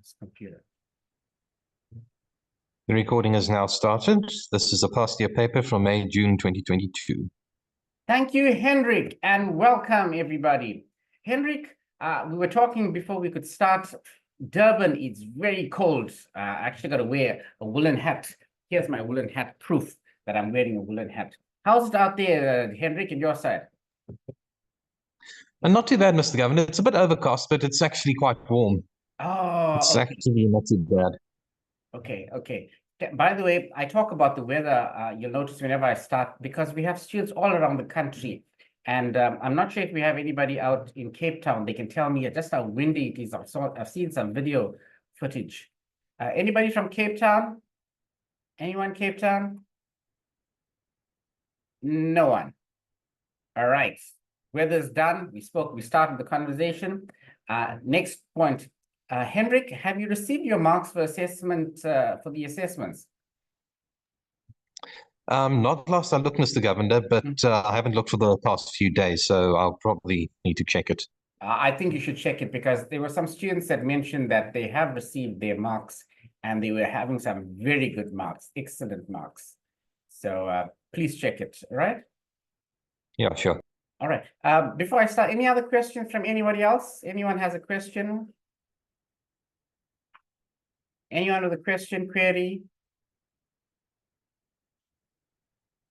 this computer. The recording has now started. This is a past year paper from June 2022. Thank you, Hendrik, and welcome, everybody. Hendrik, we were talking before we could start. Durban, it's very cold. I actually got to wear a woolen hat. Here's my woolen hat, proof that I'm wearing a woolen hat. How's it out there, Hendrik, on your side? And not too bad, Mr. Governor. It's a bit overcast, but it's actually quite warm. Oh, It's okay. actually not too bad. Okay. By the way, I talk about the weather, you'll notice whenever I start, because we have students all around the country. And I'm not sure if we have anybody out in Cape Town. They can tell me just how windy it is. I've seen some video footage. Anybody from Cape Town? Anyone Cape Town? No one. All right. Weather's done. We started the conversation. Next point. Hendrik, have you received your marks for assessment, for the assessments? Not last I looked, Mr. Governor, but I haven't looked for the past few days, so I'll probably need to check it. I think you should check it because there were some students that mentioned that they have received their marks and they were having some very good marks, excellent marks. So please check it, all right? Yeah, sure. All right. Before I start, any other questions from anybody else? Anyone has a question? Anyone with a question, query?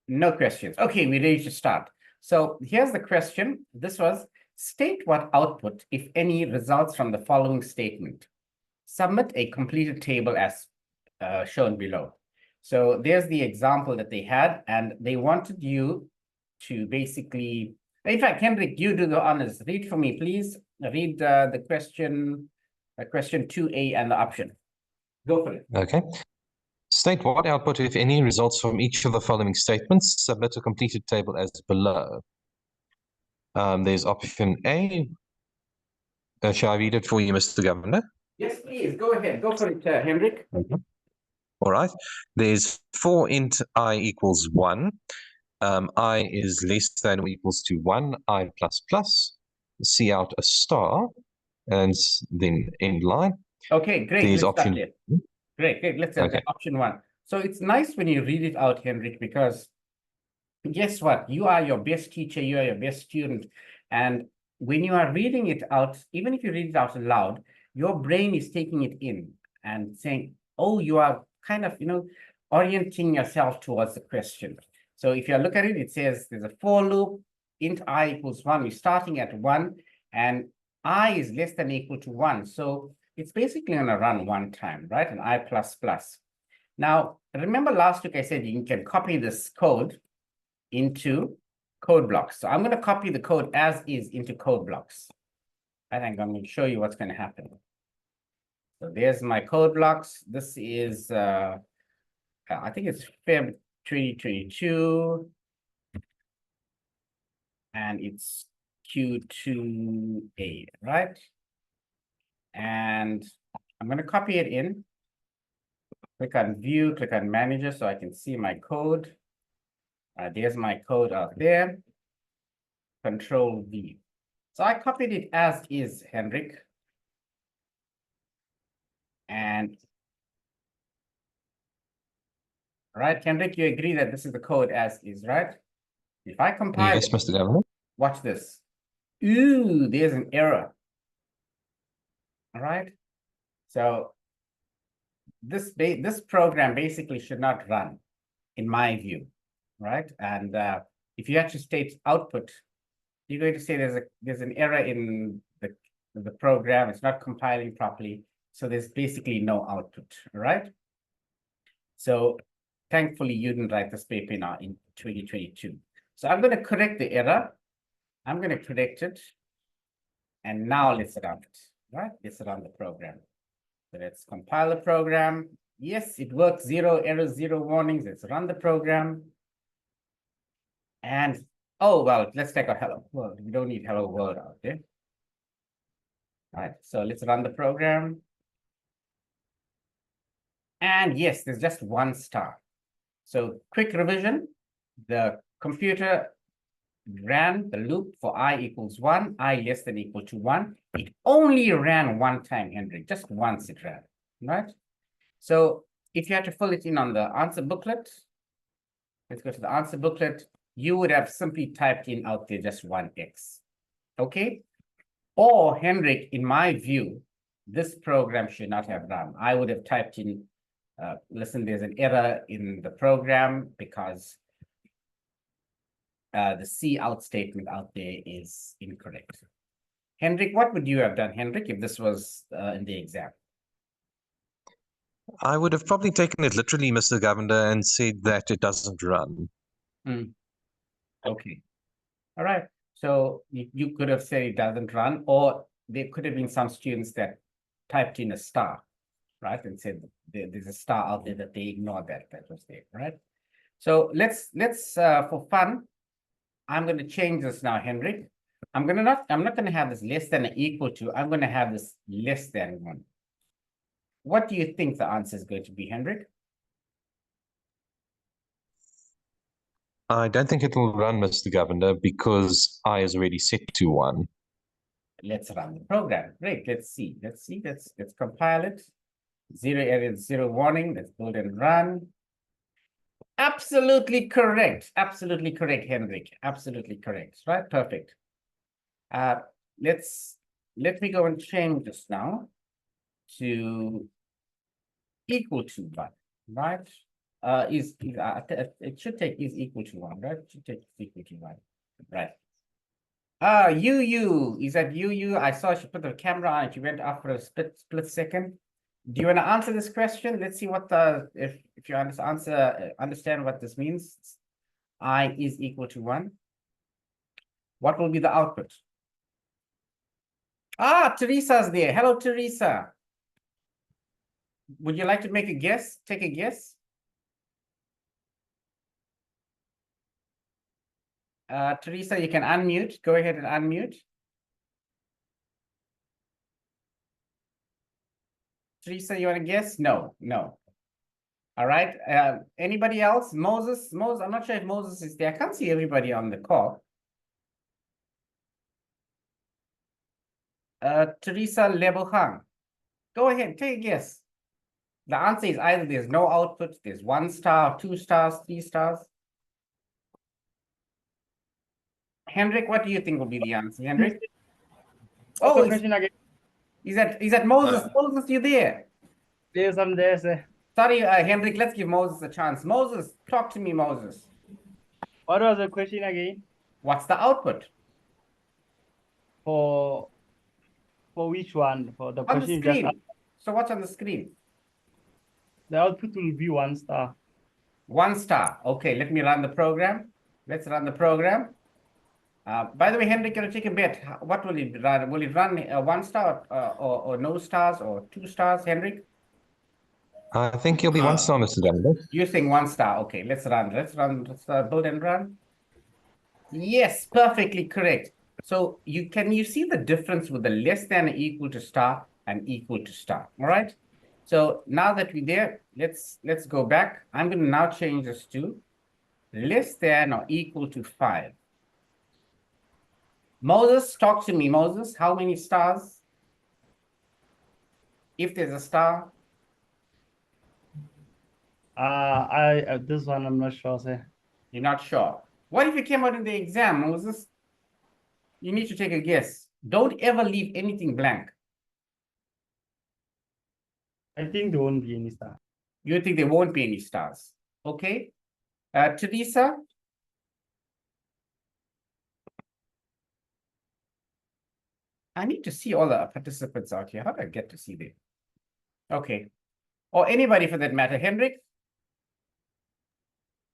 No questions. Okay, we're ready to start. So here's the question. This was, state what output, if any, results from the following statement. Submit a completed table as shown below. So there's the example that they had, and they wanted you to basically, in fact, Hendrik, you do the honors. Read for me, please. Read the question, question 2A and the option. Go for it. Okay. State what output, if any, results from each of the following statements. Submit a completed table as below. There's option A. Shall I read it for you, Mr. Governor? Yes, please. Go ahead. Go for it, Hendrik. Okay. All right. There's 4 int I equals 1. I is less than or equals to 1, I plus plus. See out a star, and then end line. Okay, great. There's Let's option. start there. Great. Let's have option 1. So it's nice when you read it out, Hendrik, because guess what? You are your best teacher. You are your best student. And when you are reading it out, even if you read it out loud, your brain is taking it in and saying, oh, you are kind of, orienting yourself towards the question. So if you look at it, it says there's a for loop, int I equals 1. We're starting at 1, and I is less than or equal to 1. So it's basically going to run one time, right? And I plus plus. Now, remember last week I said you can copy this code into code blocks. So I'm going to copy the code as is into code blocks. I think I'm going to show you what's going to happen. So there's my code blocks. This is, I think it's Feb 2022. And it's Q2A, right? And I'm going to copy it in. Click on view, click on manager so I can see my code. There's my code out there. Control V. So I copied it as is, Hendrik. And right, Hendrik, you agree that this is the code as is, right? If I compile Yes, Mr. Governor. Watch this. Ooh, there's an error. All right. So this program basically should not run, in my view, right? And if you actually state output, you're going to say there's an error in the program. It's not compiling properly. So there's basically no output, all right? So thankfully, you didn't write this paper now in 2022. So I'm going to correct the error. I'm going to predict it. And now let's run it, right? Let's run the program. So let's compile the program. Yes, it works. 0 errors, 0 warnings. Let's run the program. And, oh, well, let's take out hello world. We don't need hello world out there. All right, so let's run the program. And yes, there's just 1 star. So quick revision. The computer ran the loop for I equals 1, I less than equal to 1. It only ran one time, Henrik, just once it ran, right? So if you had to fill it in on the answer booklet, let's go to the answer booklet, you would have simply typed in out there just 1x, okay? Or Henrik, in my view, this program should not have run. I would have typed in, listen, there's an error in the program because the C out statement out there is incorrect. Hendrik, what would you have done, Hendrik, if this was in the exam? I would have probably taken it literally, Mr. Governor, and said that it doesn't run. Okay. All right. So you could have said it doesn't run, or there could have been some students that typed in a star, right, and said there's a star out there that they ignored that was there, right? So let's for fun, I'm going to change this now, Hendrik. I'm not going to have this less than or equal to. I'm going to have this less than 1. What do you think the answer is going to be, Hendrik? I don't think it will run, Mr. Governor, because I is already set to 1. Let's run the program. Great. Let's see. Let's compile it. 0 error, 0 warning. Let's build and run. Absolutely correct. Absolutely correct, Hendrik. Absolutely correct. Right? Perfect. Let me go and change this now to equal to 1, right? It should take is equal to 1, right? It should take is equal to 1, right? Is that you? I saw she put the camera on and she went off for a split second. Do you want to answer this question? Let's see what if you understand what this means. I is equal to 1. What will be the output? Teresa's there. Hello, Teresa. Would you like to make a guess? Take a guess. Teresa, you can unmute. Go ahead and unmute. Teresa, you want to guess? No. All right. Anybody else? Moses, I'm not sure if Moses is there. I can't see everybody on the call. Teresa Lebohang. Go ahead, take a guess. The answer is either there's no output, there's 1 star, 2 stars, 3 stars. Hendrik, what do you think will be the answer, Hendrik? Oh, question again. Is that Moses? Moses, you there? Yes, I'm there, sir. Sorry, Hendrik, let's give Moses a chance. Moses, talk to me, Moses. What was the question again? What's the output? For which one? For the On question the screen. just So what's on the screen? the output will be 1 star. 1 star. Okay, let me run the program. Let's run the program. By the way, Henrik, can you take a bet? What will it run? Will it run 1 star or no stars or 2 stars, Henrik? I think you'll be 1 star, Mr. Governor. You're saying 1 star. Okay, let's run. Let's build and run. Yes, perfectly correct. So can you see the difference with the less than or equal to star and equal to star? All right. So now that we're there, let's go back. I'm going to now change this to less than or equal to 5. Moses, talk to me, Moses. How many stars? If there's a star. This one I'm not sure, sir. You're not sure. What if it came out in the exam, Moses? You need to take a guess. Don't ever leave anything blank. I think there won't be any star. You think there won't be any stars. Okay. Teresa? I need to see all the participants out here. How do I get to see them? Okay. Or anybody for that matter. Hendrik?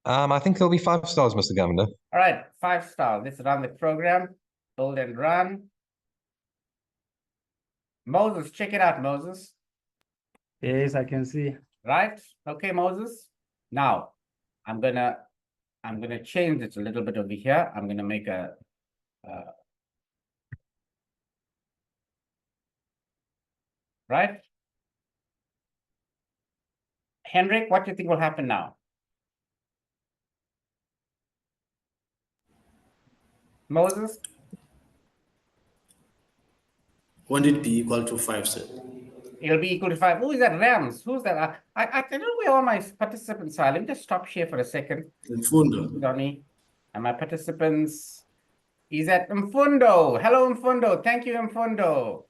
I think there'll be 5 stars, Mr. Governor. All right, 5 stars. Let's run the program. Build and run. Moses, check it out, Moses. Yes, I can see. Right? Okay, Moses. Now, I'm gonna change it a little bit over here. I'm gonna make a right? Hendrik, what do you think will happen now? Moses? Won't it be equal to 5, sir? It'll be equal to 5. Who is that? Rams. Who's that? I don't know where all my participants are. Let me just stop share for a second. Mfundo. Donnie. And my participants is at Mfundo. Hello, Mfundo. Thank you, Mfundo.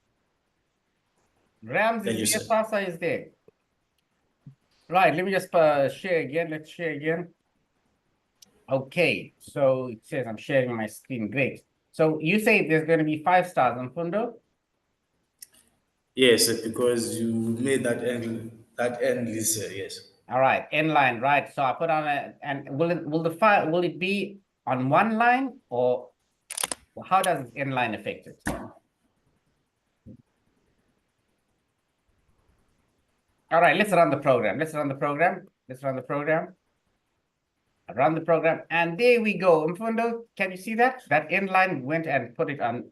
Rams Thank you, is there. sir. Sasa is there. Right. Let me just share again. Let's share again. Okay. So it says I'm sharing my screen. Great. So you say there's going to be 5 stars, Mfundo? Yes, sir, because you made that end list, sir. Yes. All right, end line, right? So I put on a, and will it be on one line, or how does end line affect it? All right, let's run the program. Let's run the program. Let's run the program. I run the program, and there we go. Mfundo, can you see that? That end line went and put on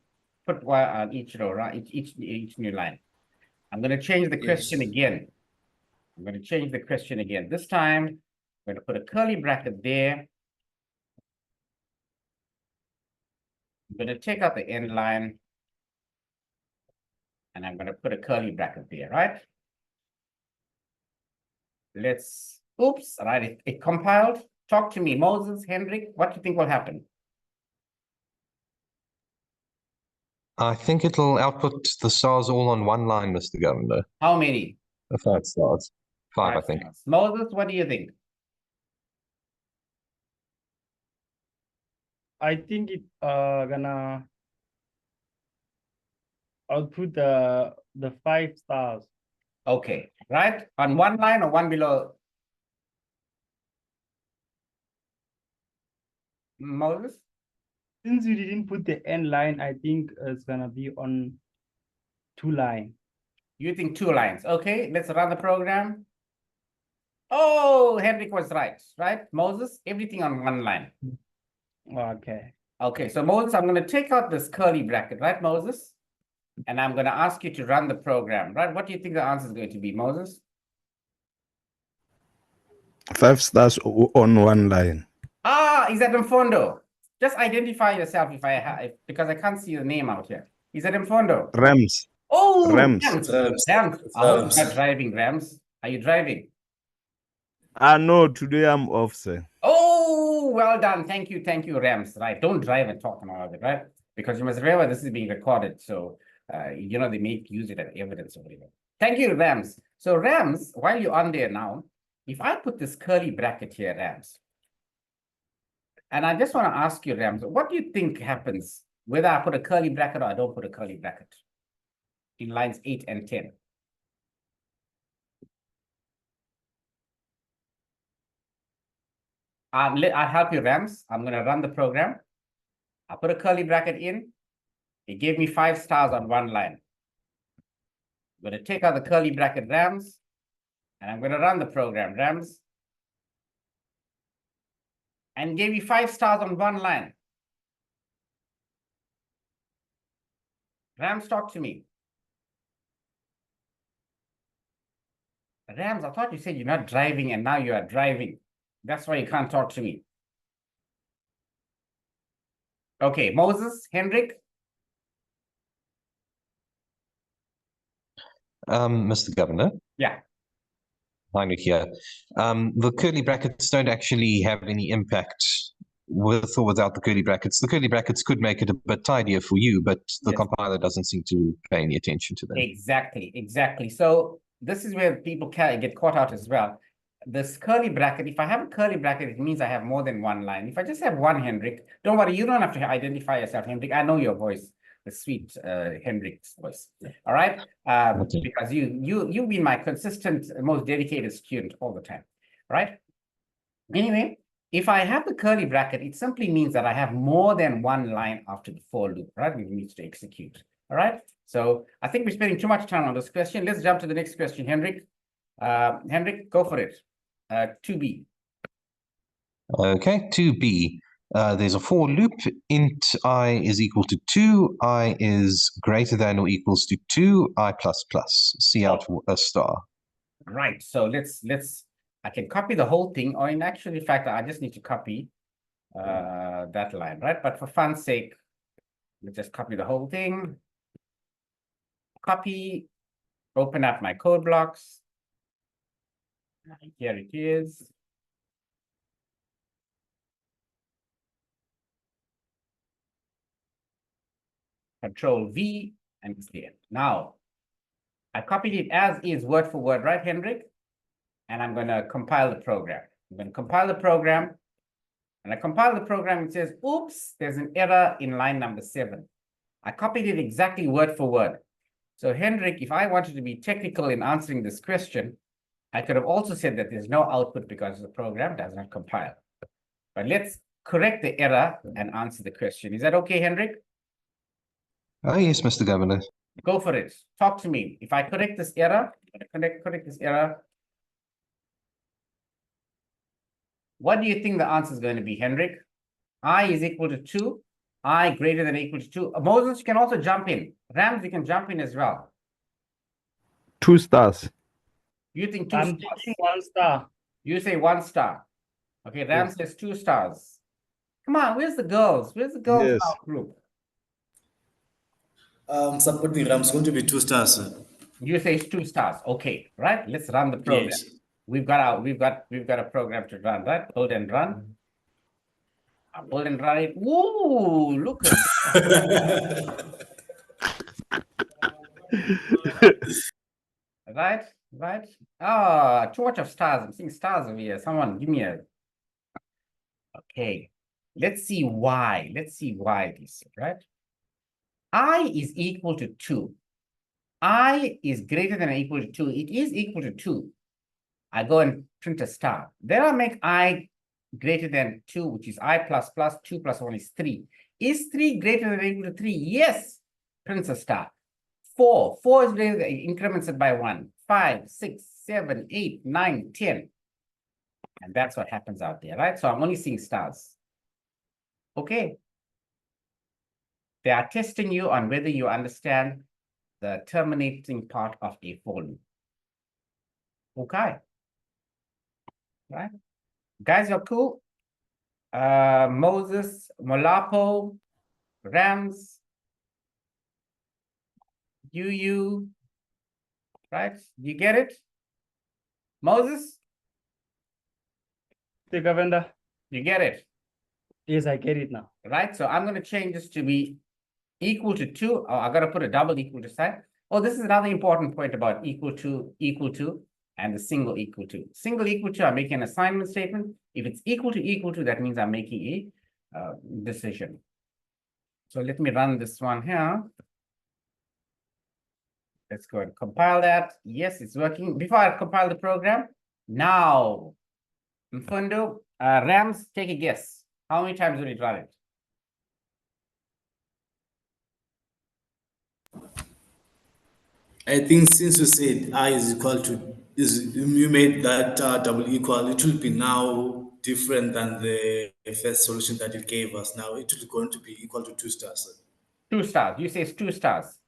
each row, right? Each new line. I'm going to change the question Yes. again. I'm going to change the question again. This time, I'm going to put a curly bracket there. I'm going to take out the end line. And I'm going to put a curly bracket there, right? Let's, oops, all right, it compiled. Talk to me, Moses, Hendrik, what do you think will happen? I think it'll output the stars all on one line, Mr. Governor. How many? 5 stars. 5, I think. stars. Moses, what do you think? I think it gonna output the 5 stars. Okay, right? On one line or one below? Moses? Since you didn't put the end line, I think it's gonna be on 2 line. You think 2 lines. Okay, let's run the program. Oh, Hendrik was right? Moses, everything on one line. Okay. Okay, so Moses, I'm going to take out this curly bracket, right, Moses? And I'm going to ask you to run the program, right? What do you think the answer is going to be, Moses? 5 stars on one line. Ah, is that Mfondo? Just identify yourself because I can't see your name out here. Is that Mfondo? Rams. Oh, Rams. Rams. Rams. Rams. I hope Rams. you're not driving, Rams. Are you driving? No, today I'm off, sir. Oh, well done. Thank you, Rams. Right. Don't drive and talk and all of it, right? Because you must remember this is being recorded. So, they may use it as evidence or whatever. Thank you, Rams. So, Rams, while you're on there now, if I put this curly bracket here, Rams, and I just want to ask you, Rams, what do you think happens whether I put a curly bracket or I don't put a curly bracket in lines 8 and 10? I'll help you, Rams. I'm going to run the program. I put a curly bracket in. It gave me 5 stars on one line. I'm going to take out the curly bracket, Rams, and I'm going to run the program, Rams, and gave me 5 stars on one line. Rams, talk to me. Rams, I thought you said you're not driving and now you are driving. That's why you can't talk to me. Okay, Moses, Hendrik. Mr. Governor. Yeah. Heinrich here. The curly brackets don't actually have any impact with or without the curly brackets. The curly brackets could make it a bit tidier for you, but the Yes. compiler doesn't seem to pay any attention to them. Exactly. So this is where people can get caught out as well. This curly bracket, if I have a curly bracket, it means I have more than one line. If I just have one, Hendrik, don't worry, you don't have to identify yourself, Hendrik. I know your voice, the sweet Hendrik's voice. All right, Okay. because you've been my consistent, most dedicated student all the time, right? Anyway, if I have the curly bracket, it simply means that I have more than one line after the for loop, right? Which needs to execute. All right. So I think we're spending too much time on this question. Let's jump to the next question, Hendrik. Hendrik, go for it. 2B. Okay, 2b. There's a for loop. Int I is equal to 2. I is greater than or equals to 2. I plus plus. See out a star. Right. So let's I can copy the whole thing, or in fact, I just need to copy that line, right? But for fun's sake, let's just copy the whole thing. Copy, open up my code blocks. Here it is. Control V, and it's there. Now, I copied it as is, word for word, right, Hendrik? And I'm going to compile the program. I'm going to compile the program. And I compile the program, it says, oops, there's an error in line number 7. I copied it exactly word for word. So Hendrik, if I wanted to be technical in answering this question, I could have also said that there's no output because the program does not compile. But let's correct the error and answer the question. Is that okay, Hendrik? Oh, yes, Mr. Governor. Go for it. Talk to me. If I correct this error, correct this error, what do you think the answer is going to be, Hendrik? I is equal to 2. I greater than or equal to 2. Moses, you can also jump in. Rams, you can jump in as well. 2 stars. You think 2 I'm stars? thinking 1 star. You say 1 star. Okay, Ram says 2 stars. Come on, where's the girls? Where's the girls in Yes. our group? Supporting Ram's going to be 2 stars, sir. You say it's 2 stars. Okay, right? Let's run the program. Yes. We've got a program to run, right? Build and run. Build and run it. Woo! Look at right, right. Ah, too much of stars. I'm seeing stars over here. Someone give me a. Okay, let's see why. Let's see why this, right? I is equal to 2. I is greater than or equal to 2. It is equal to 2. I go and print a star. Then I make I greater than 2, which is I plus plus 2 plus 1 is 3. Is 3 greater than or equal to 3? Yes. Prints a star. 4. 4 is greater than, increments it by 1. 5, 6, 7, 8, 9, 10. And that's what happens out there, right? So I'm only seeing stars. Okay. They are testing you on whether you understand the terminating part of a for loop. Okay. Right? Guys, you're cool. Moses, Molapo, Rams, you, right? You get it? Moses, The governor. you get it, Yes, I get it now. right? So I'm going to change this to be equal to 2. Oh, I got to put a double equal to sign. Oh, this is another important point about equal to, and the single equal to. Single equal to, I'm making an assignment statement. If it's equal to, that means I'm making a decision. So let me run this one here. Let's go and compile that. Yes, it's working. Before I compile the program, now, Mfundo, Rams, take a guess. How many times will it run it? I think since you said I is equal to, you made that double equal, it will be now different than the first solution that you gave us. Now it will going to be equal to 2 stars, sir. 2 stars. You say it's 2 stars.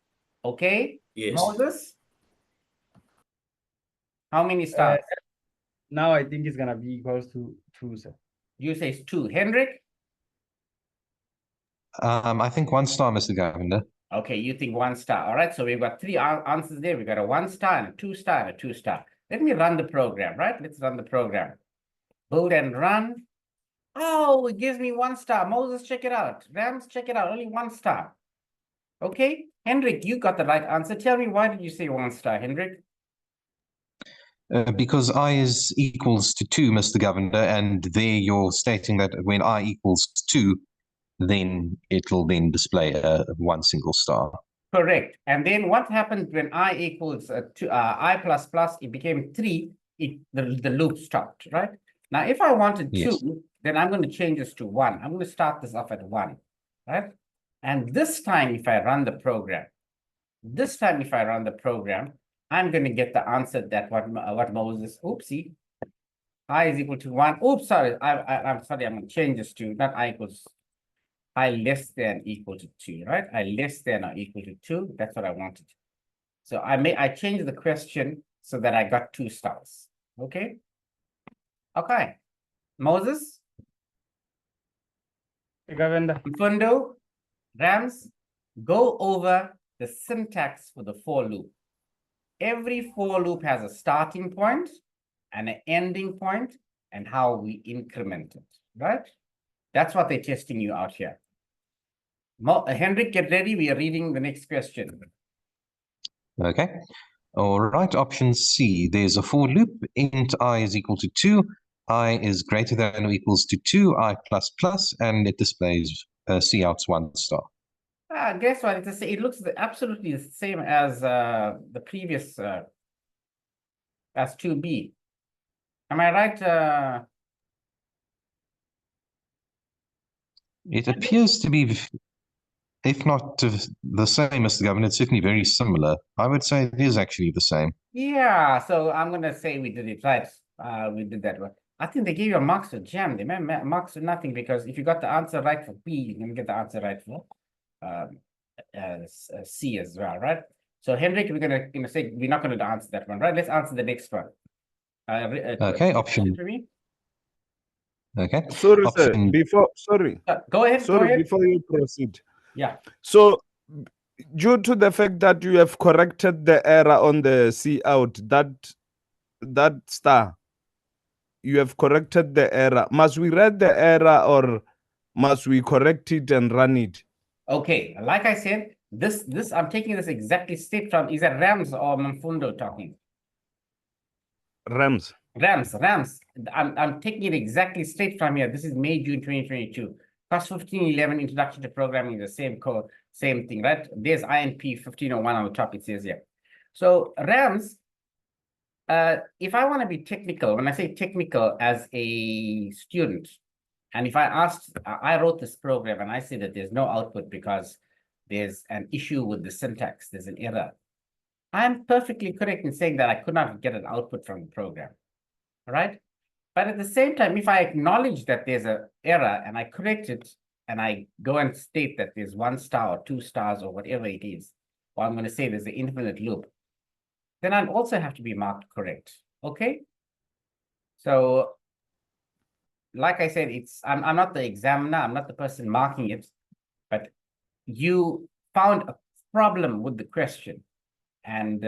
Okay. Yes. Moses? How many stars? Now I think it's gonna be equals to 2, sir. You say it's 2. Hendrik? I think 1 star, Mr. Governor. Okay, you think 1 star. All right, so we've got 3 answers there. We've got a 1 star and a 2 star and a 2 star. Let me run the program, right? Let's run the program. Build and run. Oh, it gives me 1 star. Moses, check it out. Rams, check it out. Only 1 star. Okay, Hendrik, you got the right answer. Tell me, why did you say 1 star, Hendrik? Because I is equals to 2, Mr. Governor, and there you're stating that when I equals 2, then it'll then display 1 single star. Correct. And then what happens when I equals I plus plus, it became 3, the loop stopped, right? Now, if I wanted 2, Yes. then I'm going to change this to 1. I'm going to start this off at 1, right? And this time, if I run the program, I'm going to get the answer that what Moses, oopsie, I is equal to 1. Oops, sorry, I'm sorry, I'm going to change this to not I equals, I less than equal to 2, right? I less than or equal to 2. That's what I wanted. So I changed the question so that I got 2 stars. Okay. Okay. Moses? Governor. Fundo, Rams, go over the syntax for the for loop. Every for loop has a starting point and an ending point and how we increment it, right? That's what they're testing you out here. Henrik, get ready. We are reading the next question. Okay. All right. Option C. There's a for loop. Int I is equal to 2. I is greater than or equals to 2 I plus plus, and it displays coutts 1 star. Guess what? It looks absolutely the same as the previous as 2B. Am I right? It appears to be, if not the same as the government, it's certainly very similar. I would say it is actually the same. Yeah, so I'm gonna say we did it right. We did that one. I think they gave you a marks for jam. They meant marks for nothing, because if you got the answer right for B, you're gonna get the answer right for C as well, right? So Henrik, we're gonna say we're not gonna answer that one, right? Let's answer the next one. Okay, option. For me. Okay. Sorry, sir. Option. Sorry. Go ahead. Sorry, go ahead. before you proceed. Yeah. So, due to the fact that you have corrected the error on the cout, that star, you have corrected the error. Must we read the error or must we correct it and run it? Okay, like I said, this I'm taking this exactly straight from, is that Rams or Mfundo talking? Rams. Rams. I'm taking it exactly straight from here. This is May, June 2022. Class 1511, Introduction to Programming, the same code, same thing, right? There's INP 1501 on the top, it says here. So Rams, if I want to be technical, when I say technical as a student, and if I wrote this program and I say that there's no output because there's an issue with the syntax, there's an error, I'm perfectly correct in saying that I could not get an output from the program, all right? But at the same time, if I acknowledge that there's an error and I correct it and I go and state that there's 1 star or 2 stars or whatever it is, or I'm going to say there's an infinite loop, then I'd also have to be marked correct, okay? So, like I said, I'm not the examiner, I'm not the person marking it, but you found a problem with the question, and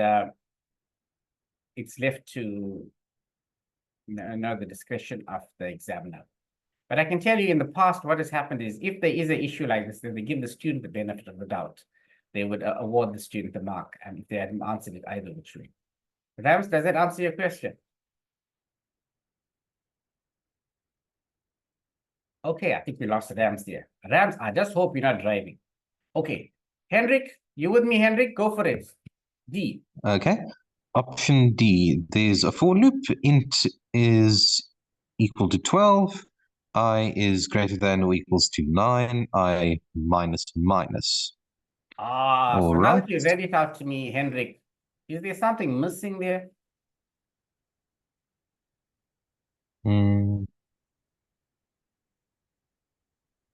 it's left to know the discretion of the examiner. But I can tell you in the past, what has happened is if there is an issue like this, then they give the student the benefit of the doubt. They would award the student the mark, and if they hadn't answered it either which way. Rams, does that answer your question? Okay, I think we lost Rams there. Rams, I just hope you're not driving. Okay, Henrik, you with me, Henrik? Go for it. D. Okay. Option D. There's a for loop. Int is equal to 12. I is greater than or equals to 9. I minus minus. So All now right. that you read it out to me, Henrik, is there something missing there?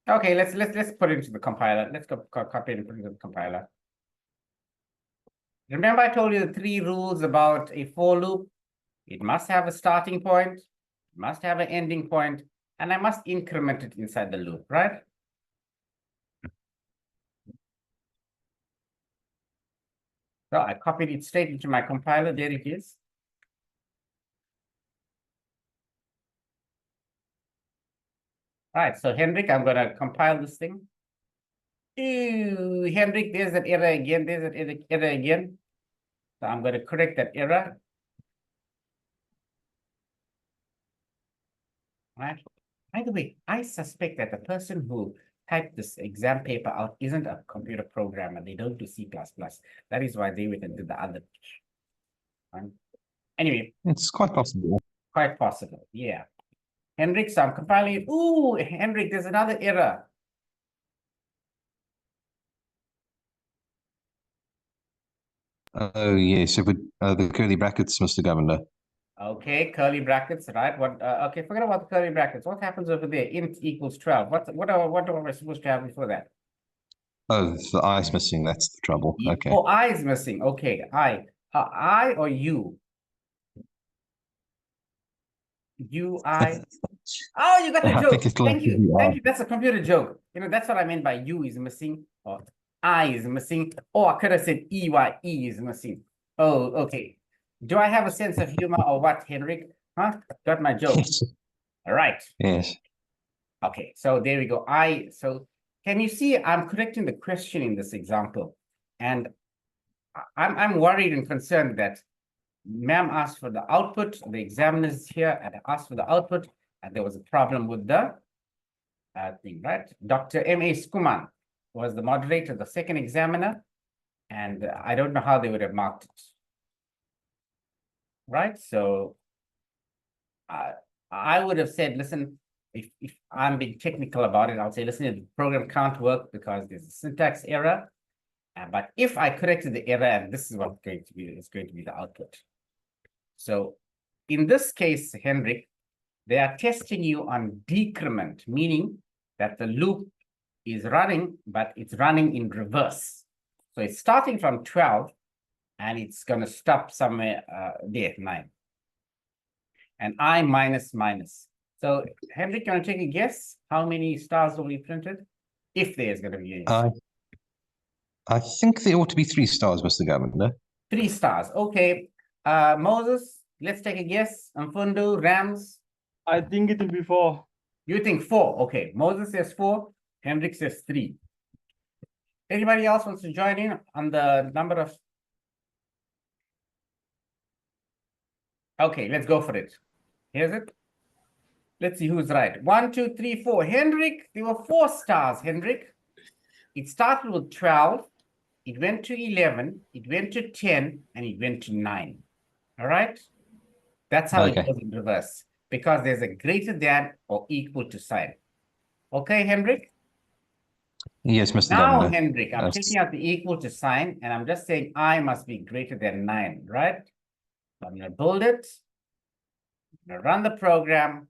Okay, let's put it into the compiler. Let's go copy it and put it into the compiler. Remember I told you the 3 rules about a for loop? It must have a starting point, it must have an ending point, and I must increment it inside the loop, right? So I copied it straight into my compiler. There it is. All right, so Henrik, I'm going to compile this thing. Ew, Henrik, there's that error again. There's that error again. So I'm going to correct that error. Right. By the way, I suspect that the person who typed this exam paper out isn't a computer programmer. They don't do C++. That is why they went and did the other. Right? Anyway. It's quite possible. Quite possible, yeah. Henrik, so I'm compiling it. Ooh, Henrik, there's another error. Oh, yes. It would, the curly brackets, Mr. Governor. Okay, curly brackets, right? What? Okay, forget about the curly brackets. What happens over there? Int equals 12. What are we supposed to have before that? Oh, the I's missing. That's the trouble. Okay. Oh, I is missing. Okay, I or you? You, I. Oh, you got the I joke. think it's Thank likely to you. be Thank I. you. That's a computer joke. You know, that's what I meant by U is missing or I is missing. Or I could have said E is missing. Oh, okay. Do I have a sense of humor or what, Henrik? Huh? Got my joke. All right. Yes. Okay, so there we go. So can you see I'm correcting the question in this example? And I'm worried and concerned that ma'am asked for the output, the examiner is here and asked for the output, and there was a problem with the thing, right? Dr. M.A. Skuman was the moderator, the second examiner, and I don't know how they would have marked it. Right? So I would have said, listen, if I'm being technical about it, I'll say, listen, the program can't work because there's a syntax error. But if I corrected the error, and this is what's going to be, it's going to be the output. So in this case, Henrik, they are testing you on decrement, meaning that the loop is running, but it's running in reverse. So it's starting from 12, and it's going to stop somewhere there, 9. And I minus minus. So, Henrik, you want to take a guess how many stars will be printed? If there's going to be any. I think there ought to be 3 stars, Mr. Governor. 3 stars. Okay. Moses, let's take a guess. Mfundo, Rams. I think it will be 4. You think 4. Okay. Moses says 4. Henrik says 3. Anybody else wants to join in on the number of? Okay, let's go for it. Here's it. Let's see who's right. 1, 2, 3, 4. Henrik, there were 4 stars, Henrik. It started with 12. It went to 11. It went to 10. And it went to 9. All right? That's how it goes in reverse. Because there's a greater than or equal to sign. Okay, Henrik? Yes, Mr. Now, Governor. Henrik, I'm taking out the equal to sign. And I'm just saying I must be greater than 9, right? So I'm going to build it. I'm going to run the program.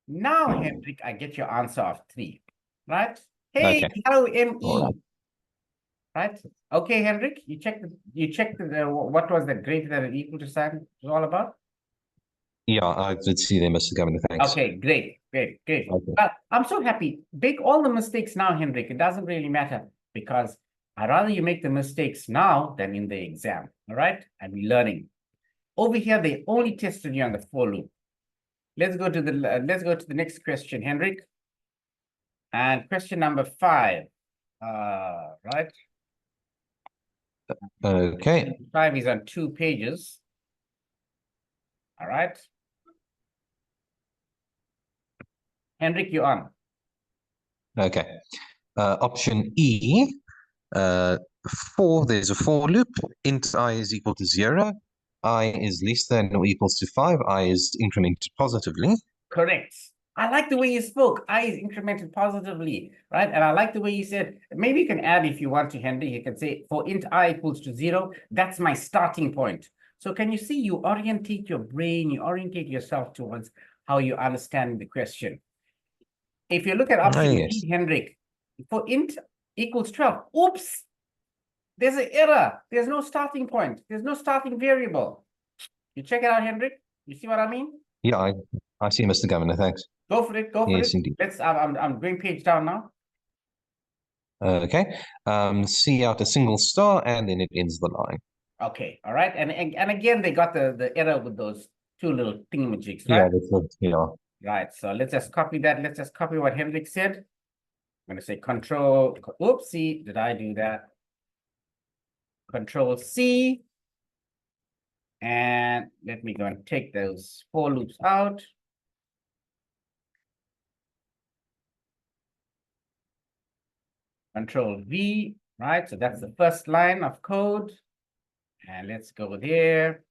Now, Henrik, I get your answer of 3, right? Hey, hello, ME. Right? Okay, Henrik, you checked what was the greater than or equal to sign was all about? Yeah, I did see them, Mr. Governor. Thanks. Okay, great. Okay. Well, I'm so happy. Make all the mistakes now, Henrik. It doesn't really matter because I'd rather you make the mistakes now than in the exam. All right? And we're learning. Over here, they only tested you on the for loop. Let's go to the next question, Henrik. And question number 5. Right? Okay. 5 is on 2 pages. All right. Henrik, you're on. Okay. Option E. 4. There's a for loop. Int I is equal to 0. I is less than or equals to 5. I is incremented positively. Correct. I like the way you spoke. I is incremented positively, right? And I like the way you said, maybe you can add if you want to, Henry. You can say for int I equals to 0, that's my starting point. So can you see you orientate your brain, you orientate yourself towards how you understand the question. If you look at option B, Henrik, for int equals 12, oops, there's an error. There's no starting point. There's no starting variable. You check it out, Henrik. You see what I mean? Yeah, I see, Mr. Governor. Thanks. Go for it. Go for it. Indeed. I'm going page down now. Okay. See out a single star, and then it ends the line. Okay. All right. And again, they got the error with those 2 little thingamajigs, right? Yeah. Right. So let's just copy that. Let's just copy what Henrik said. I'm going to say control. Oopsie. Did I do that? Control C. And let me go and take those 4 loops out. Control V, right? So that's the first line of code. And let's go there.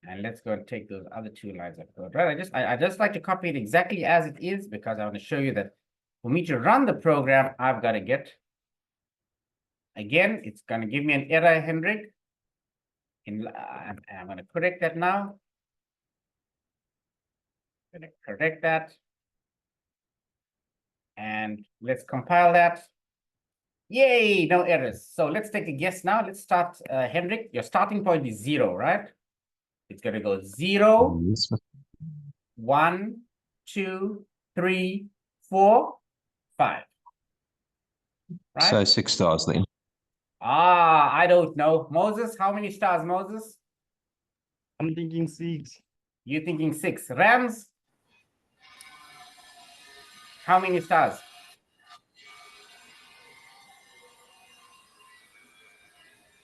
And let's go and take those other 2 lines of code, right? I just like to copy it exactly as it is because I want to show you that for me to run the program, I've got to get, again, it's going to give me an error, Henrik. I'm going to correct that now. I'm going to correct that. And let's compile that. Yay, no errors. So let's take a guess now. Let's start, Henrik. Your starting point is 0, right? It's going to go 0, 1, 2, 3, 4, 5. Right? So 6 stars then. I don't know. Moses, how many stars, Moses? I'm thinking 6. You thinking 6. Rams? How many stars?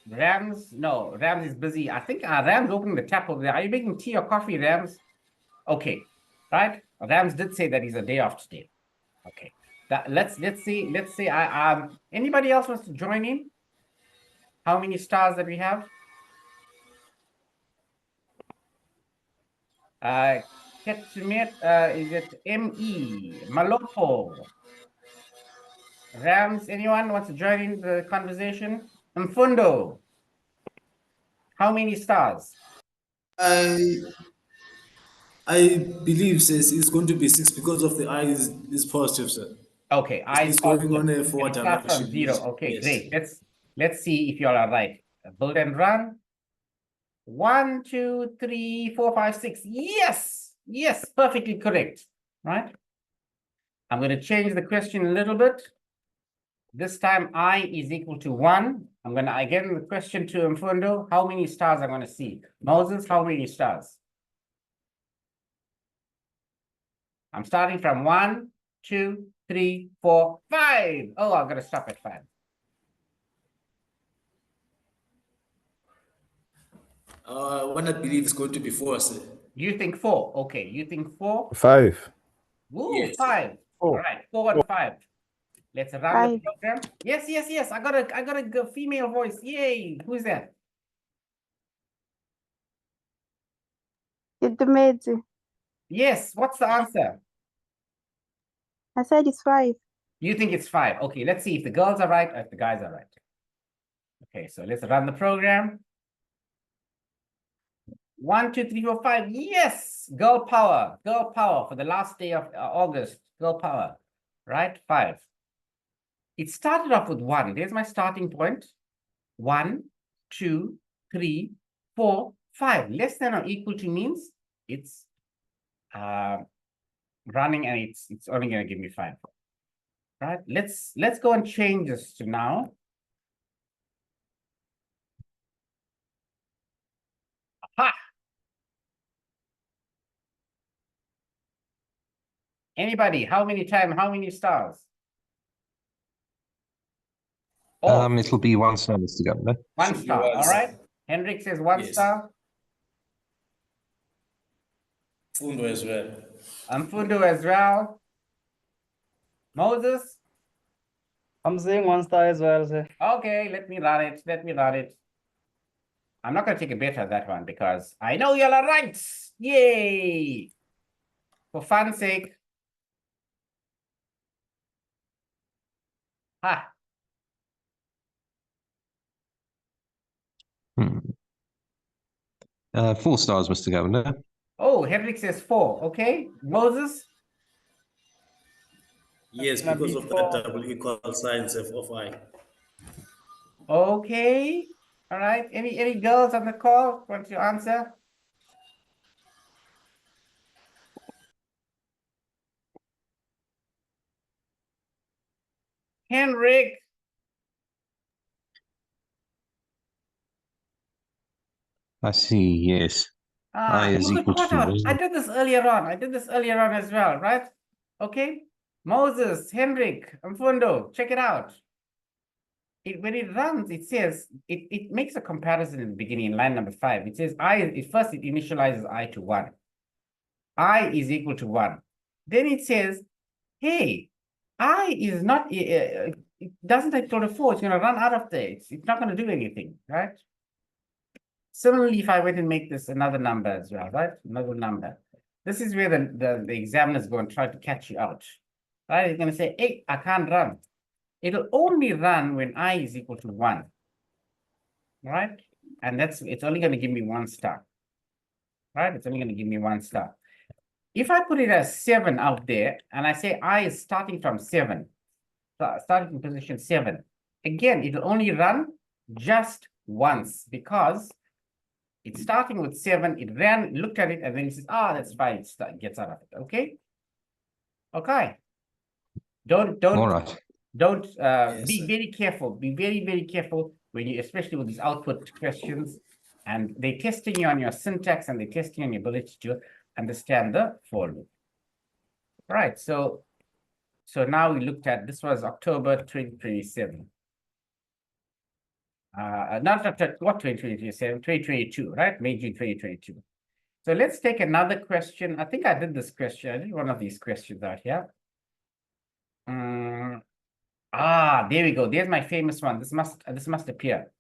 Rams? No, Rams is busy. I think Rams opening the tap over there. Are you making tea or coffee, Rams? Okay, right? Rams did say that he's a day off today. Okay. Let's see. Anybody else wants to join in? How many stars that we have? Ketchumit, is it M.E. Malopo? Rams, anyone wants to join in the conversation? Mfundo, how many stars? I believe says it's going to be 6 because of the I is positive, sir. Okay, I It's going on a forward start from direction. 0. Okay, Yes. great. Let's see if you all are right. Build and run. 1, 2, 3, 4, 5, 6. Yes, perfectly correct. Right? I'm going to change the question a little bit. This time I is equal to 1. I'm going to again the question to Mfundo. How many stars I'm going to see? Moses, how many stars? I'm starting from 1, 2, 3, 4, 5. Oh, I'm going to stop at 5. One I believe is going to be 4, sir. You think 4? Okay, you think 4? 5. Woo, Yes. 5. 4. All right, 4 and 5. Let's run the 5. program. Yes. I got a female voice. Yay! Who's that? Idumezi. Yes. What's the answer? I said it's 5. You think it's 5? Okay, let's see if the girls are right or if the guys are right. Okay, so let's run the program. 1, 2, 3, 4, 5. Yes, girl power for the last day of August. Girl power, right? 5. It started off with 1. There's my starting point. 1, 2, 3, 4, 5. Less than or equal to means it's running and it's only going to give me 5. Right? Let's go and change this to now. Aha! Anybody? How many stars? Oh, It'll be 1 star, Mr. Governor. 1 Should be star. 1 All star. right. Hendrik says 1 Yes. star. Fundo as well. Mfundo as well. Moses. I'm saying 1 star as well, sir. Okay, let me run it. I'm not going to take a bet on that one because I know y'all are right. Yay! For fun's sake. Ha! 4 stars, Mr. Governor. Oh, Hendrik says 4. Okay. Moses? Yes, gonna because be of 4. that double equal signs of I. Okay. All right. Any girls on the call want to answer? Henrik. I see, yes. I is you equal could to out. 1. I did this earlier on as well, right? Okay. Moses, Henrik, Mfundo, check it out. When it runs, it says it makes a comparison in the beginning in line number 5. It says it initializes I to 1. I is equal to 1. Then it says, hey, I is not it doesn't equal to 4. It's going to run out of there. It's not going to do anything, right? Similarly, if I went and make this another number as well, right? Another number. This is where the examiner is going to try to catch you out. Right? It's going to say, hey, I can't run. It'll only run when I is equal to 1. Right? And it's only going to give me 1 star. Right? It's only going to give me 1 star. If I put it as 7 out there and I say I is starting from 7, starting from position 7, again, it'll only run just once because it's starting with 7. It ran, looked at it, and then it says, that's fine. It gets out of it. Okay. Okay. Don't All right. be sir. very careful. Be very, very careful when you, especially with these output questions, and they're testing you on your syntax and they're testing on your ability to understand the for loop. Right. So now we looked at, this was October 2027. Not what 2027, 2022, right? May, June 2022. So let's take another question. I think I did this question. I did one of these questions out here. There we go. There's my famous one. This must appear.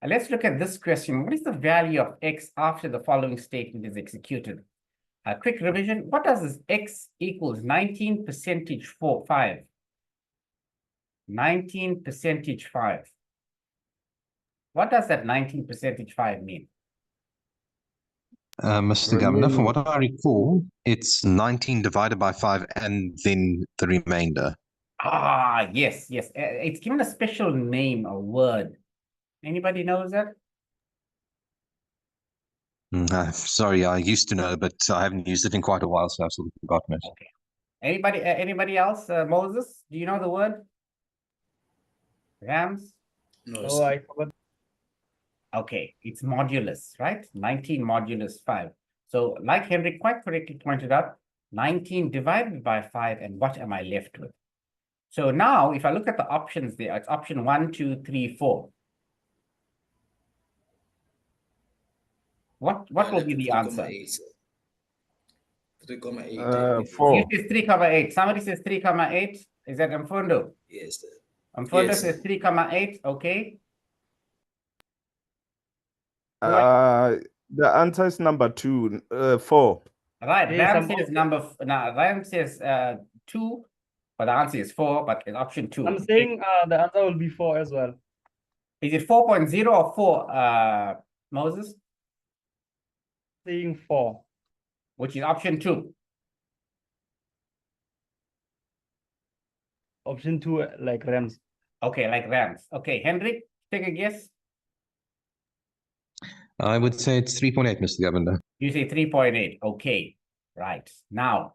Let's look at this question. What is the value of x after the following statement is executed? A quick revision. What does this x equals 19 percentage 5? 19 percentage 5. What does that 19 percentage 5 mean? Mr. Governor, from what I recall, it's 19 divided by 5 and then the remainder. Yes. It's given a special name, a word. Anybody knows that? Sorry, I used to know, but I haven't used it in quite a while, so I've sort of forgotten it. Okay. Anybody else? Moses, do you know the word? Rams? No, Oh, sir. I forgot. Okay, it's modulus, right? 19 modulus 5. So like Henry quite correctly pointed out, 19 divided by 5, and what am I left with? So now, if I look at the options there, it's option 1, 2, 3, 4. What will be the answer? 3,8. 4. You says 3,8. Somebody says 3,8. Is that Mfundo? Yes, sir. Mfundo Yes. says 3,8. Okay. The answer is number 2, 4. Right. Yes, Ram says Ram says 2, but the answer is 4, but it's option 2. I'm saying the answer will be 4 as well. Is it 4.0 or 4, Moses? Saying 4. Which is option 2. Option 2, like Rams. Okay, like Rams. Okay, Henrik, take a guess. I would say it's 3.8, Mr. Governor. You say 3.8. Okay, right. Now,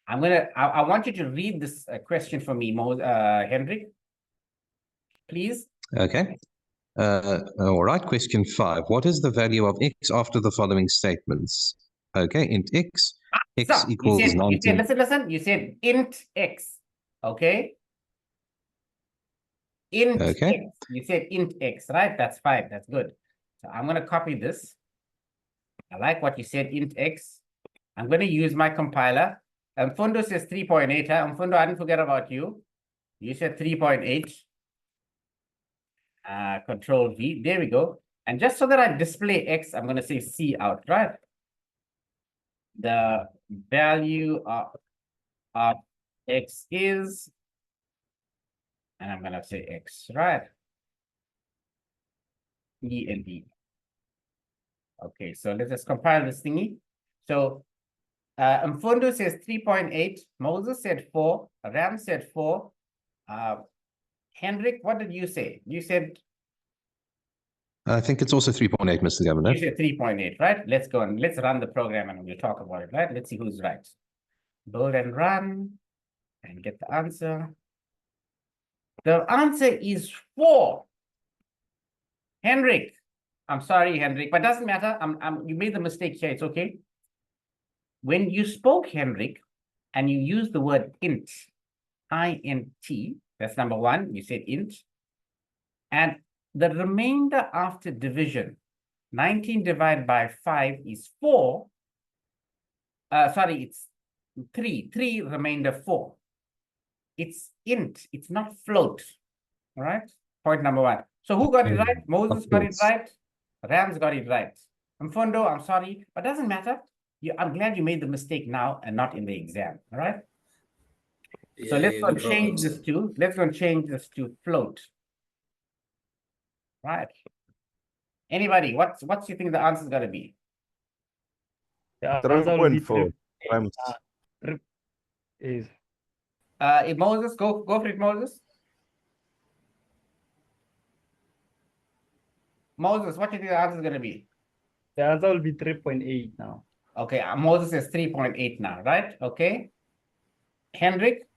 I want you to read this question for me, Henrik. Please. Okay. All right, question 5. What is the value of x after the following statements? Okay, int x, x equals 19. Listen, you said int x, okay? Int Okay. x, you said int x, right? That's fine, that's good. So I'm gonna copy this. I like what you said, int x. I'm gonna use my compiler. Mfundo says 3.8, huh? Mfundo, I didn't forget about you. You said 3.8. Control V, there we go. And just so that I display X, I'm gonna say C out, right? The value of X is, and I'm gonna say X, right? E and D. Okay, so let's just compile this thingy. So Mfundo says 3.8, Moses said 4, Ram said 4. Henrik, what did you say? You said, I think it's also 3.8, Mr. Governor. you said 3.8, right? Let's go and let's run the program and we'll talk about it, right? Let's see who's right. Build and run and get the answer. The answer is 4. Henrik, I'm sorry, Henrik, but doesn't matter. You made the mistake here. It's okay. When you spoke, Henrik, and you used the word int, I-N-T, that's number 1. You said int. And the remainder after division, 19 divided by 5 is 4. Sorry, it's 3. 3 remainder 4. It's int. It's not float. All right. Point number 1. So who got it right? Moses got it right. Rams got it right. Mfundo, I'm sorry, but doesn't matter. I'm glad you made the mistake now and not in the exam. All right. So let's go change this to. Let's go change this to float. Right. Anybody? What's you think the answer is gonna be? The answer will be 3.4 times. Is Moses, go for it, Moses. Moses, what do you think the answer is gonna be? the answer will be 3.8 now. Okay, Moses is 3.8 now, right? Okay. Hendrik?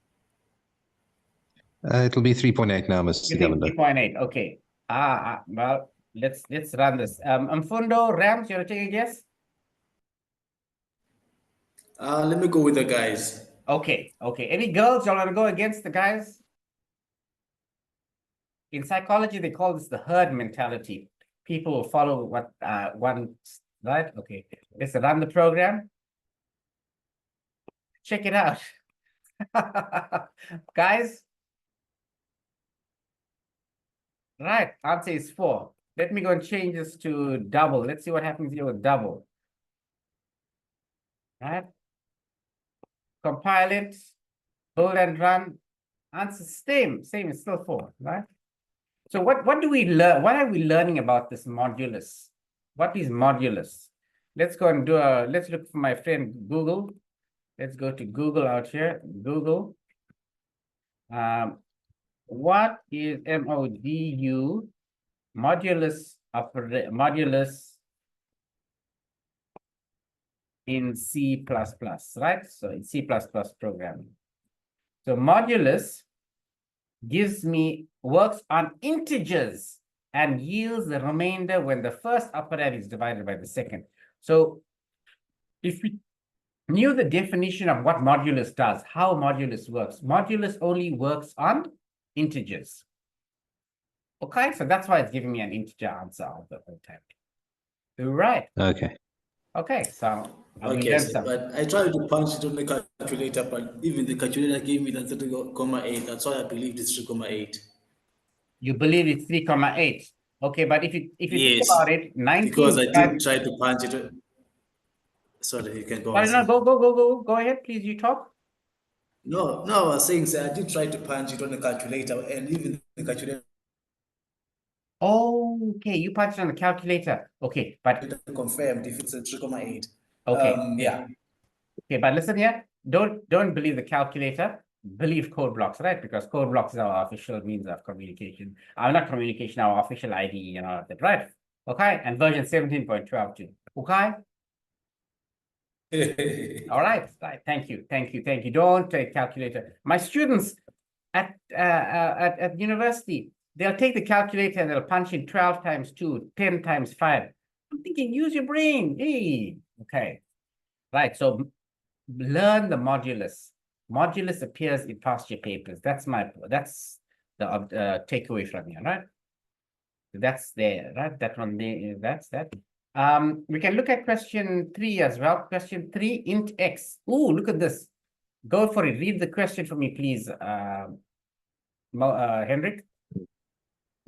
It'll be 3.8 now, Mr. You think Governor. 3.8, okay. Well, let's run this. Mfundo, Rams, you want to take a guess? Let me go with the guys. Okay. Any girls y'all want to go against the guys? In psychology, they call this the herd mentality. People will follow what one, right? Okay, let's run the program. Check it out. Guys. Right, answer is 4. Let me go and change this to double. Let's see what happens here with double. Right? Compile it, build and run. Answer same, it's still 4, right? So what do we learn? What are we learning about this modulus? What is modulus? Let's go and let's look for my friend Google. Let's go to Google out here. Google. What is MODU? Modulus in C++, right? So in C++ programming. So modulus works on integers and yields the remainder when the first operand is divided by the second. So if we knew the definition of what modulus does, how modulus works, modulus only works on integers. Okay, so that's why it's giving me an integer answer all the whole time. Right. Okay, so Okay, but I tried to punch it on the calculator, but even the calculator gave me that 3,8. That's why I believed it's 3,8. You believe it's 3,8. Okay, but if you think Yes, about it, 19 because I did try to punch it. Sorry, you can go on. No, go ahead, please. You talk. No, I was saying, sir, I did try to punch it on the calculator, and even the calculator. Oh, okay, you punched on the calculator. Okay, but confirmed if it's a 3,8. Okay, yeah. Okay, but listen here. Don't believe the calculator. Believe code blocks, right? Because code blocks is our official means of communication. Not communication, our official ID, you know that, right? Okay, and version 17.12 Okay. All right. Thank you. Don't take calculator. My students at university, they'll take the calculator and they'll punch in 12 times 2, 10 times 5. I'm thinking, use your brain. Hey, okay. Right. So learn the modulus. Modulus appears in past year papers. That's the takeaway from here, right? That's there, right? That one there, that's that. We can look at question 3 as well. Question 3, int x. Oh, look at this. Go for it. Read the question for me, please, Hendrik.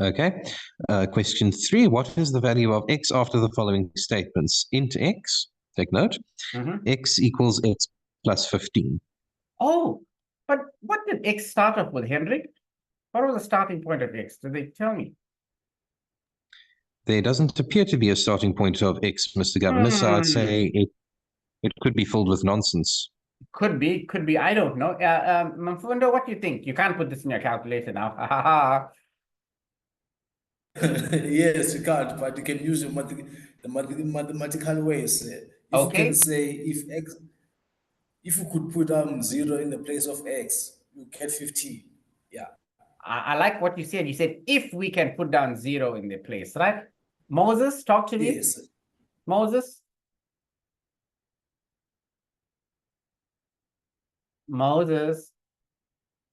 Okay. Question 3, what is the value of x after the following statements? Int x, take note, x equals x plus 15. Oh, but what did x start off with, Hendrik? What was the starting point of x? Did they tell me? There doesn't appear to be a starting point of x, Mr. Governor, so I'd say it could be filled with nonsense. Could be. I don't know. Mfundo, what do you think? You can't put this in your calculator now. Yes, you can't, but you can use the mathematical ways. If you can say if you could put 0 in the place of x, you get 15. Yeah. I like what you said. You said if we can put down 0 in the place, right? Moses, talk to me. Yes. Moses.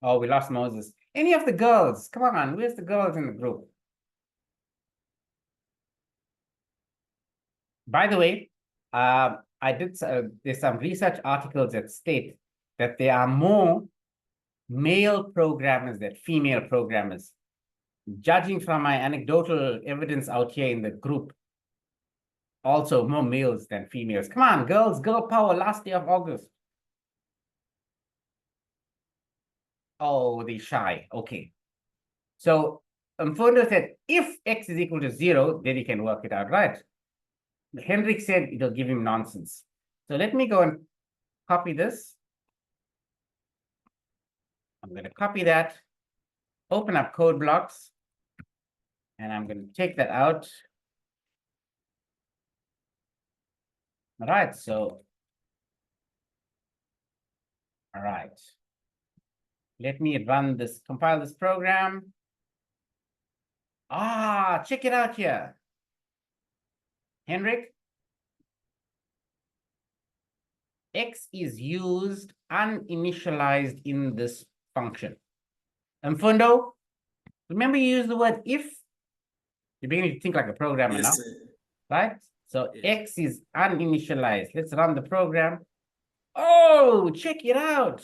Oh, we lost Moses. Any of the girls? Come on, where's the girls in the group? By the way, there's some research articles that state that there are more male programmers than female programmers. Judging from my anecdotal evidence out here in the group, also more males than females. Come on, girls, girl power, last day of August. Oh, they shy. Okay. So Mfundo said, if x is equal to 0, then he can work it out, right? Hendrik said it'll give him nonsense. So let me go and copy this. I'm going to copy that, open up code blocks, and I'm going to take that out. All right, so, all right. Let me run this, compile this program. Ah, check it out here. Henrik, X is used uninitialized in this function. Mfundo, remember you used the word if? You're beginning to think like a programmer now, Yes, sir. right? So Yes. X is uninitialized. Let's run the program. Oh, check it out.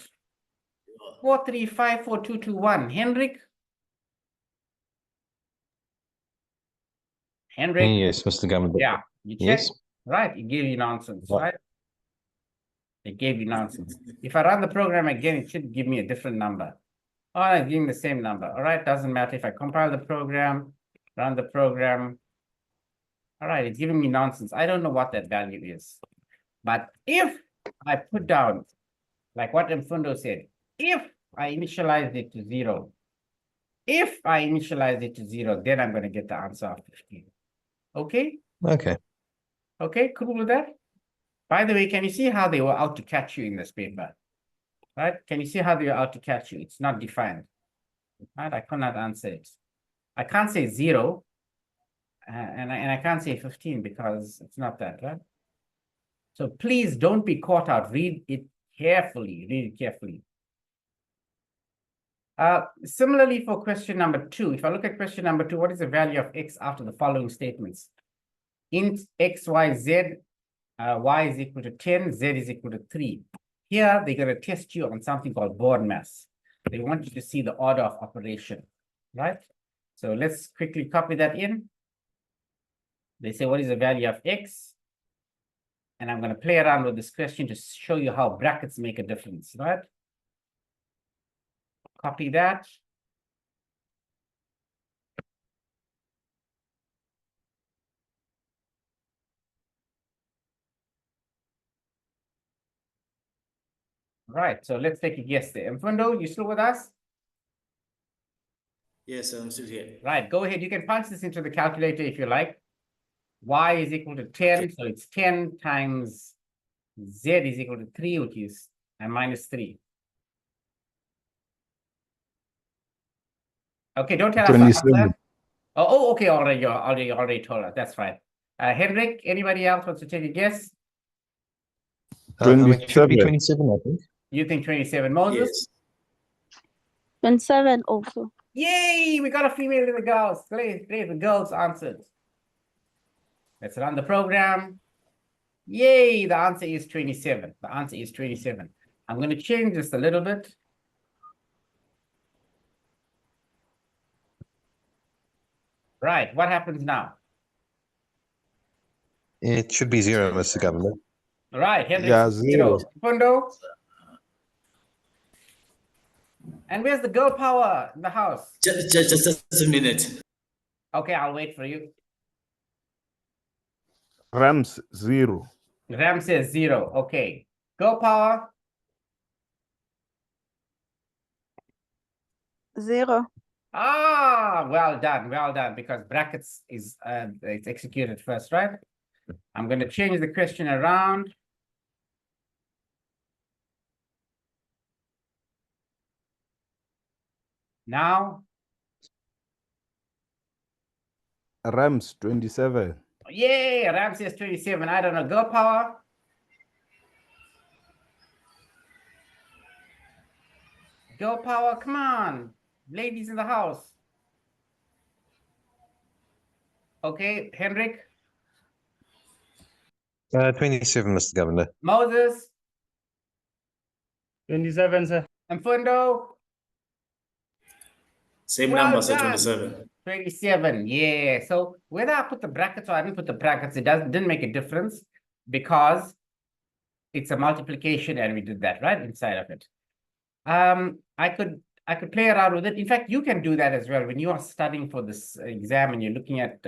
4354221. Henrik, Yes, Mr. Governor. yeah, you check. Yes. Right, it gave you nonsense, What? right? It gave you nonsense. If I run the program again, it should give me a different number. Oh, it's giving the same number. All right, doesn't matter if I compile the program, run the program. All right, it's giving me nonsense. I don't know what that value is. But if I put down, like what Mfundo said, if I initialize it to 0, if I initialize it to 0, then I'm going to get the answer of 15. Okay? Okay. Okay, cool with that? By the way, can you see how they were out to catch you in this paper? Right? Can you see how they were out to catch you? It's not defined. Right? I cannot answer it. I can't say 0. And I can't say 15 because it's not that, right? So please don't be caught out. Read it carefully. Read it carefully. Similarly for question number 2, if I look at question number 2, what is the value of X after the following statements? Int X, Y, Z, Y is equal to 10, Z is equal to 3. Here, they're going to test you on something called board mass. They want you to see the order of operation, right? So let's quickly copy that in. They say, what is the value of X? And I'm going to play around with this question to show you how brackets make a difference, right? Copy that. Right, so let's take a guess there. Mfundo, you still with us? Yes, I'm still here. Right, go ahead. You can punch this into the calculator if you like. Y is equal to 10, so it's 10 times Z is equal to 3, which is minus 3. Okay, don't tell us the 27. answer. Oh, okay, already told us. That's fine. Henrik, anybody else wants to take a guess? It should be 27. 27, I think. You think 27, Moses? Yes. 27 also. Yay, we got a female in the girls. Great, the girls answered. Let's run the program. Yay, the answer is 27. The answer is 27. I'm going to change this a little bit. Right, what happens now? It should be 0, Mr. Governor. All right, Henrik, Yeah, 0. Fundo. And where's the girl power in the house? Just a minute. Okay, I'll wait for you. Rams 0. Ram says 0. Okay. Girl power. 0. Ah, well done, because brackets is it's executed first, right? I'm going to change the question around. Now, Rams 27. yay, Ram says 27. I don't know. Girl power. Girl power, come on. Ladies in the house. Okay, Henrik. 27, Mr. Governor. Moses. 27, sir. And Fundo. Same Well number, sir, done. 27. 27, yeah. So whether I put the brackets or I didn't put the brackets, it didn't make a difference because it's a multiplication and we did that right inside of it. I could play around with it. In fact, you can do that as well when you are studying for this exam and you're looking at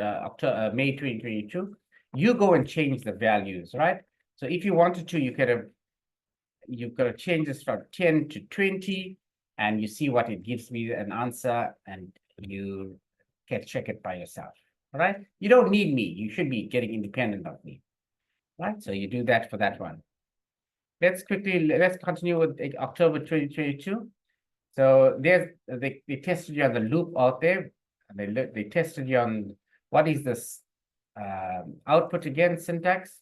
May 2022. You go and change the values, right? So if you wanted to, you could have changed this from 10 to 20, and you see what it gives me an answer, and you can check it by yourself. All right. You don't need me. You should be getting independent of me. Right. So you do that for that one. Let's continue with October 2022. So there's they tested you on the loop out there. And they tested you on what is this output again, syntax.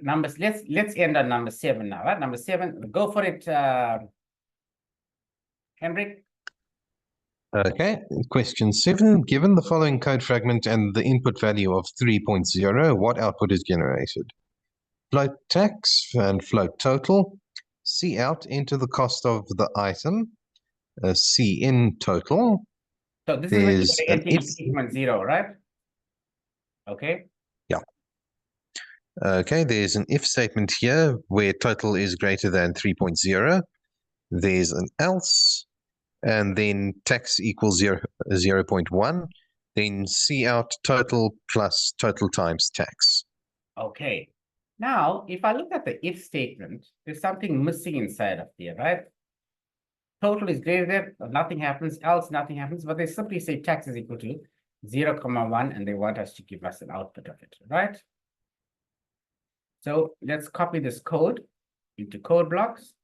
Numbers, let's end on number 7 now, right? Number 7, go for it, Henrik. Okay, question 7. Given the following code fragment and the input value of 3.0, what output is generated? Float tax and float total. C out into the cost of the item. C in total. So this is when There's you're an entering if. 3.0, right? Okay. Okay, there's an if statement here where total is greater than 3.0. There's an else, and then tax equals 0.1. Then C out total plus total times tax. Okay. Now, if I look at the if statement, there's something missing inside of there, right? Total is greater than, nothing happens, else nothing happens, but they simply say tax is equal to 0.1, and they want us to give us an output of it, right? So let's copy this code into code blocks.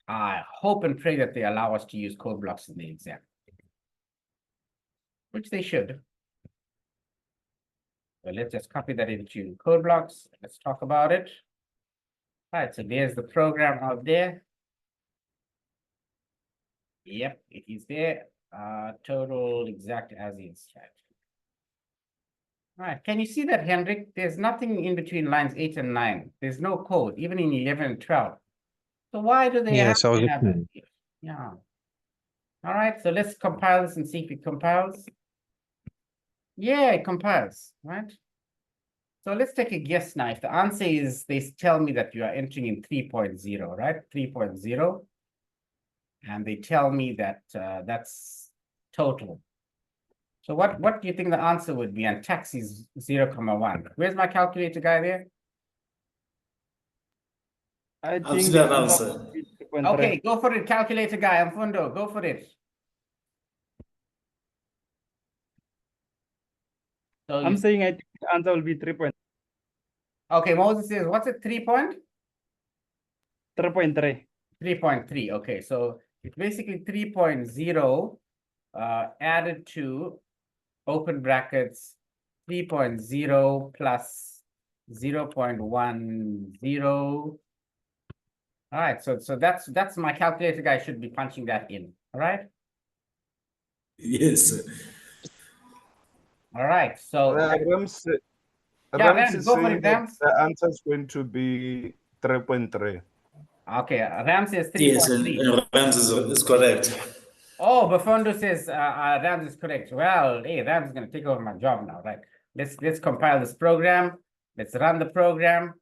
I hope and pray that they allow us to use code blocks in the exam, which they should. So let's just copy that into code blocks. Let's talk about it. All right, so there's the program out there. Yep, it is there. Total exact as is. All right, can you see that, Hendrik? There's nothing in between lines 8 and 9. There's no code, even in 11 and 12. So why do they have Yes, I was to have it? looking. Yeah. All right, so let's compile this and see if it compiles. Yeah, it compiles, right? So let's take a guess now. If the answer is, they tell me that you are entering in 3.0, right? 3.0. And they tell me that that's total. So what do you think the answer would be? And tax is 0.1. Where's my calculator guy there? I I'll think see the that answer answer. would be 3.3. Okay, go for it, calculator guy. Mfundo, go for it. So I'm saying I think the answer will be 3.3. okay, Moses says, what's it, 3.3. 3.3. Okay, so it's basically 3.0 added to open brackets 3.0 plus 0.10. All right, so that's my calculator guy should be punching that in. All right. Yes, sir. All right. So Rams Rams, is go for saying it, that Rams. the answer is going to be 3.3. Okay, Ram says Yes, 3.3. and Rams is correct. Oh, Bafondo says Rams is correct. Well, hey, Rams is going to take over my job now, right? Let's compile this program. Let's run the program.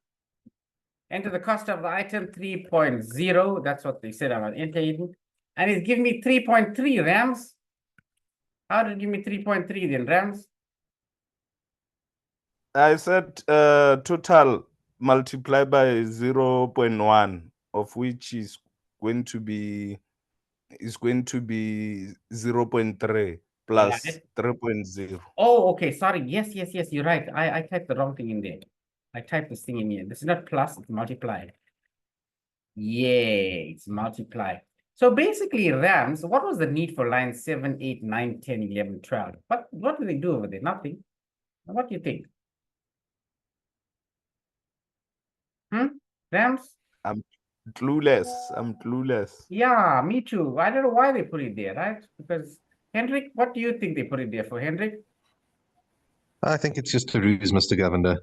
Enter the cost of the item 3.0. That's what they said I'm entering. And it's giving me 3.3, Rams. How did it give me 3.3 then, Rams? I said total multiplied by 0.1, of which is going to be 0.3 plus Yeah. 3.0. Oh, okay. Sorry. Yes, you're right. I typed the wrong thing in there. I typed this thing in here. This is not plus, it's multiplied. Yeah, it's multiplied. So basically, Rams, what was the need for lines 7, 8, 9, 10, 11, 12? What do they do over there? Nothing. What do you think? Rams? I'm clueless. Yeah, me too. I don't know why they put it there, right? Because Hendrik, what do you think they put it there for, Hendrik? I think it's just a ruse, Mr. Governor.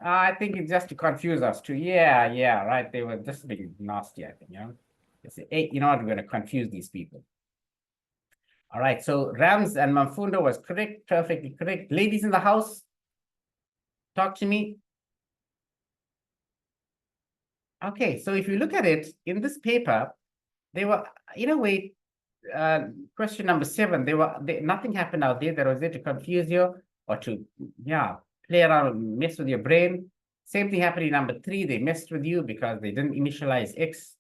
I think it's just to confuse us too. Yeah, right. They were just being nasty, I think, you know. They say, hey, you know what, we're going to confuse these people. All right, so Rams and Mfundo was correct, perfectly correct. Ladies in the house, talk to me. Okay, so if you look at it, in this paper, they were, in a way, question number 7, nothing happened out there that was there to confuse you or to, play around, mess with your brain. Same thing happened in number 3. They messed with you because they didn't initialize X.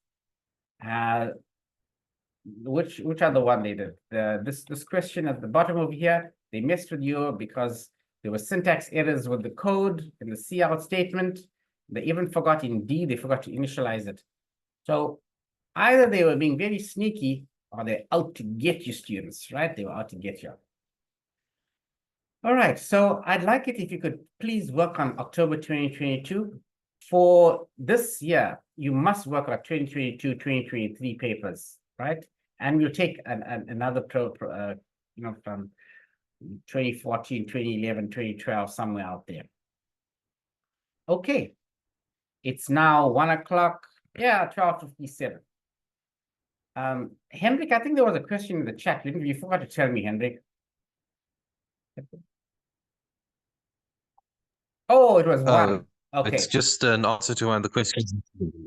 Which other one they did? This question at the bottom over here, they messed with you because there were syntax errors with the code in the cout statement. They even forgot in D, they forgot to initialize it. So either they were being very sneaky or they're out to get you, students, right? They were out to get you. All right, so I'd like it if you could please work on October 2022. For this year, you must work on 2022, 2023 papers, right? And we'll take another from 2014, 2011, 2012, somewhere out there. Okay, it's now 1 o'clock. Yeah, 12:57. Hendrik, I think there was a question in the chat. You forgot to tell me, Hendrik. Oh, it was one. Okay. It's just an answer to one of the questions.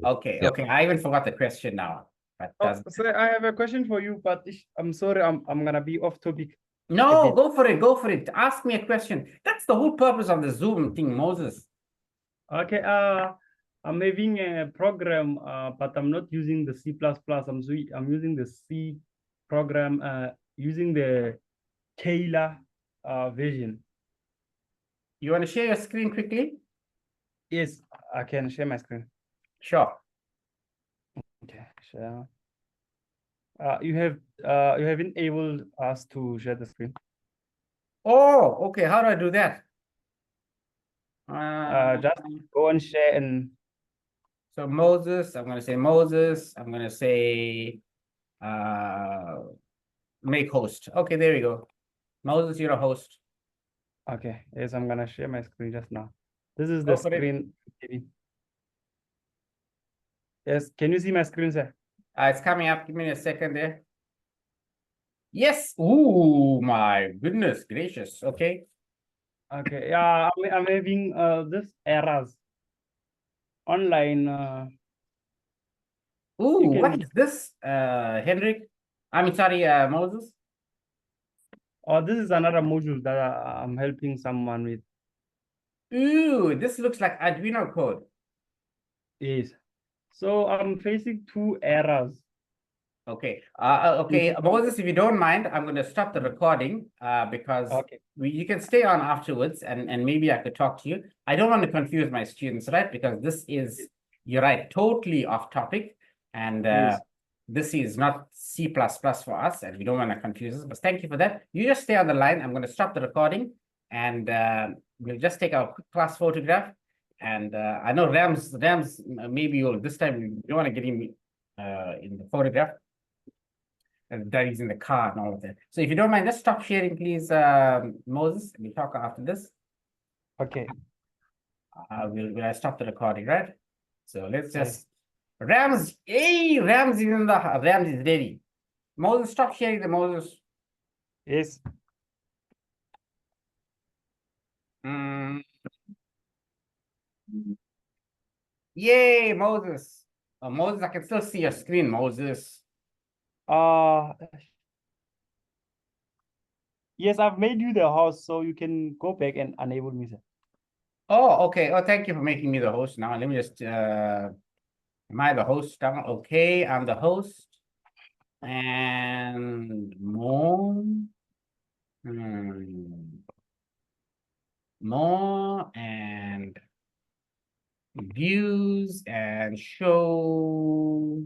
Okay, Yep. okay. I even forgot the question now. But So I have a question for you, but I'm sorry, I'm gonna be off topic. no, bit. go for it. Go for it. Ask me a question. That's the whole purpose of the Zoom thing, Moses. Okay, I'm having a program, but I'm not using the C++. I'm using the C program, using the Taylor version. You want to share your screen quickly? Yes, I can share my screen. Sure. Okay, share. You haven't enabled us to share the screen. Oh, okay. How do I do that? Just go and share and So Moses, I'm going to say Moses. I'm going to say make host. Okay, there we go. Moses, you're a host. okay. Yes, I'm gonna share my screen just now. This is Go the for it. screen. Yes, can you see my screen, sir? It's coming up. Give me a second there. Yes. Ooh, my goodness gracious. Okay. Okay. Yeah, I'm having this errors online. Ooh, can- what is this, Hendrik? I'm sorry, Moses. Oh, this is another module that I'm helping someone with. Ooh, this looks like Arduino code. Yes. So I'm facing two errors. Okay. Okay, Moses, if you don't mind, I'm going to stop the recording because Okay. you can stay on afterwards and maybe I could talk to you. I don't want to confuse my students, right? Because this is, you're right, totally off topic. And Yes. this is not C++ for us, and we don't want to confuse us. But thank you for that. You just stay on the line. I'm going to stop the recording, and we'll just take our quick class photograph. And I know Rams, maybe you'll this time you don't want to get him in the photograph. And Daddy's in the car and all of that. So if you don't mind, just stop sharing, please, Moses. We'll talk after this. Okay. We'll stop the recording, right? So let's just Rams. Hey, Rams is in the Rams is ready. Moses, stop sharing the Moses. Yes. Yay, Moses. Oh, Moses, I can still see your screen, Moses. Yes, I've made you the host, so you can go back and enable me, sir. Oh, okay. Oh, thank you for making me the host now. Let me just am I the host now? Okay, I'm the host. And more. More and views and show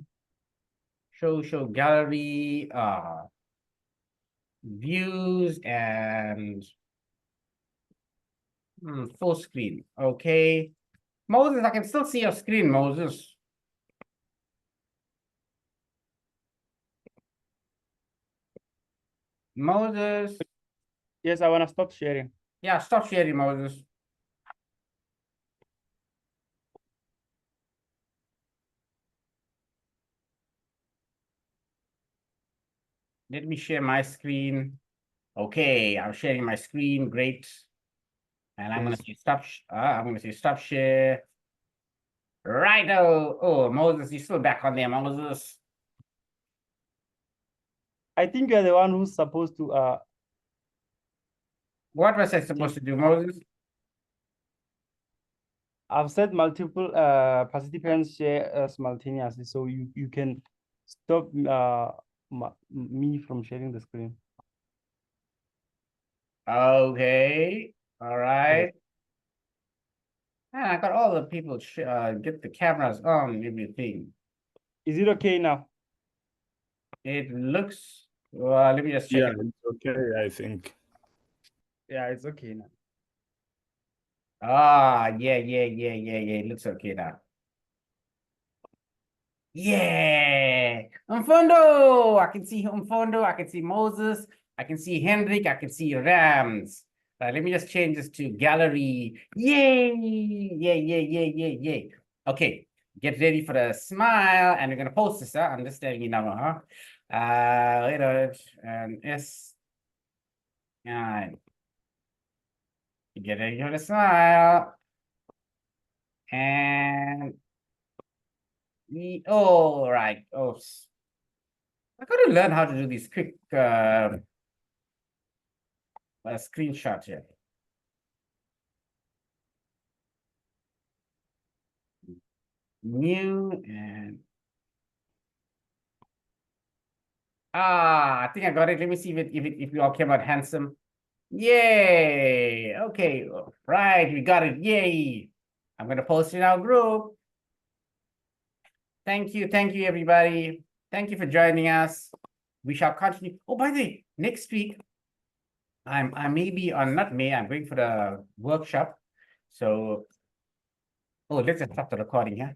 gallery, views and full screen. Okay. Moses, I can still see your screen, Moses. Moses. Yes, I want to stop sharing. Yeah, stop sharing, Moses. Let me share my screen. Okay, I'm sharing my screen. Great. And I'm going to say stop. I'm going to say stop share. Right. Oh, Moses, you're still back on there, Moses. I think you're the one who's supposed to What was I supposed to do, Moses? I've said multiple participants share simultaneously, so you can stop me from sharing the screen. Okay. All right. And I got all the people get the cameras on and everything. Is it okay now? It looks, well, let me just check Yeah, it. it's okay, I think. Yeah, it's okay now. Ah, yeah. It looks okay now. Yeah, Umfondo. I can see Umfondo. I can see Moses. I can see Hendrik. I can see Rams. Let me just change this to gallery. Yay! Yay. Okay, get ready for the smile, and we're gonna post this. I'm just telling you now, huh? Wait a minute, and S. Get ready for the smile, and all right. Oh, I gotta learn how to do these quick screenshots here. New and I think I got it. Let me see if we all came out handsome. Yay! Okay, right, we got it. Yay! I'm gonna post it in our group. Thank you, everybody. Thank you for joining us. We shall continue. Oh, by the way, next week I may be on, not May, I'm going for the workshop. So, oh, let's just stop the recording here.